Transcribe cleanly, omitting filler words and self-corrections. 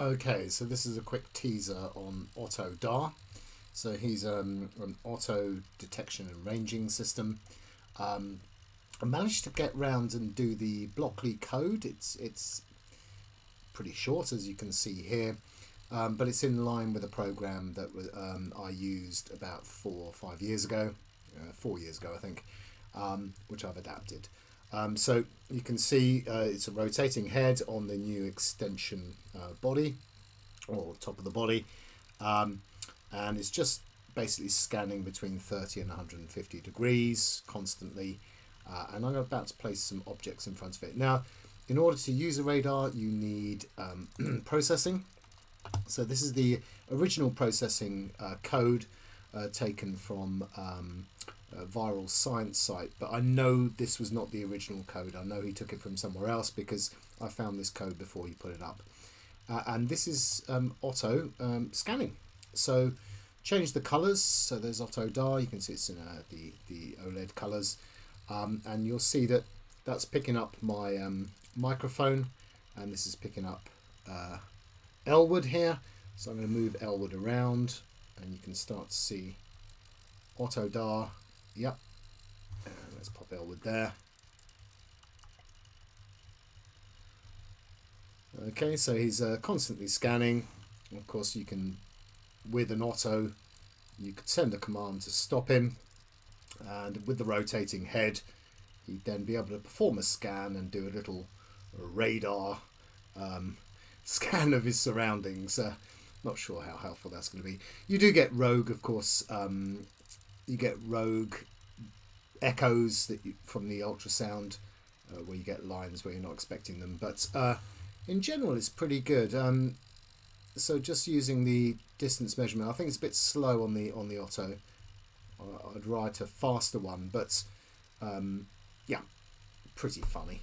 Okay, so this is a quick teaser on OttoDar. So he's an auto detection and ranging system. I managed to get round and do the Blockly code. It's pretty short, as you can see here, but it's in line with a program that I used about 4 or 5 years ago, 4 years ago I think, which I've adapted. So you can see it's a rotating head on the new extension body, or top of the body, and it's just basically scanning between 30 and 150 degrees constantly, and I'm about to place some objects in front of it. Now, in order to use a radar, you need processing. So this is the original processing code taken from a viral science site, but I know this was not the original code. I know he took it from somewhere else because I found this code before he put it up. And this is Otto scanning. So change the colors. So there's OttoDar. You can see it's in the OLED colors, and you'll see that that's picking up my microphone, and this is picking up Elwood here. So I'm going to move Elwood around, and you can start to see OttoDar. Yep, and let's pop Elwood there. Okay, so he's constantly scanning. Of course, you can, with an Otto, you could send a command to stop him, and with the rotating head, he'd then be able to perform a scan and do a little radar scan of his surroundings. Not sure how helpful that's going to be. You do get rogue, of course. You get rogue echoes from the ultrasound, where you get lines where you're not expecting them. But in general, it's pretty good. So just using the distance measurement, I think it's a bit slow on the Otto. I'd write a faster one, but yeah, pretty funny.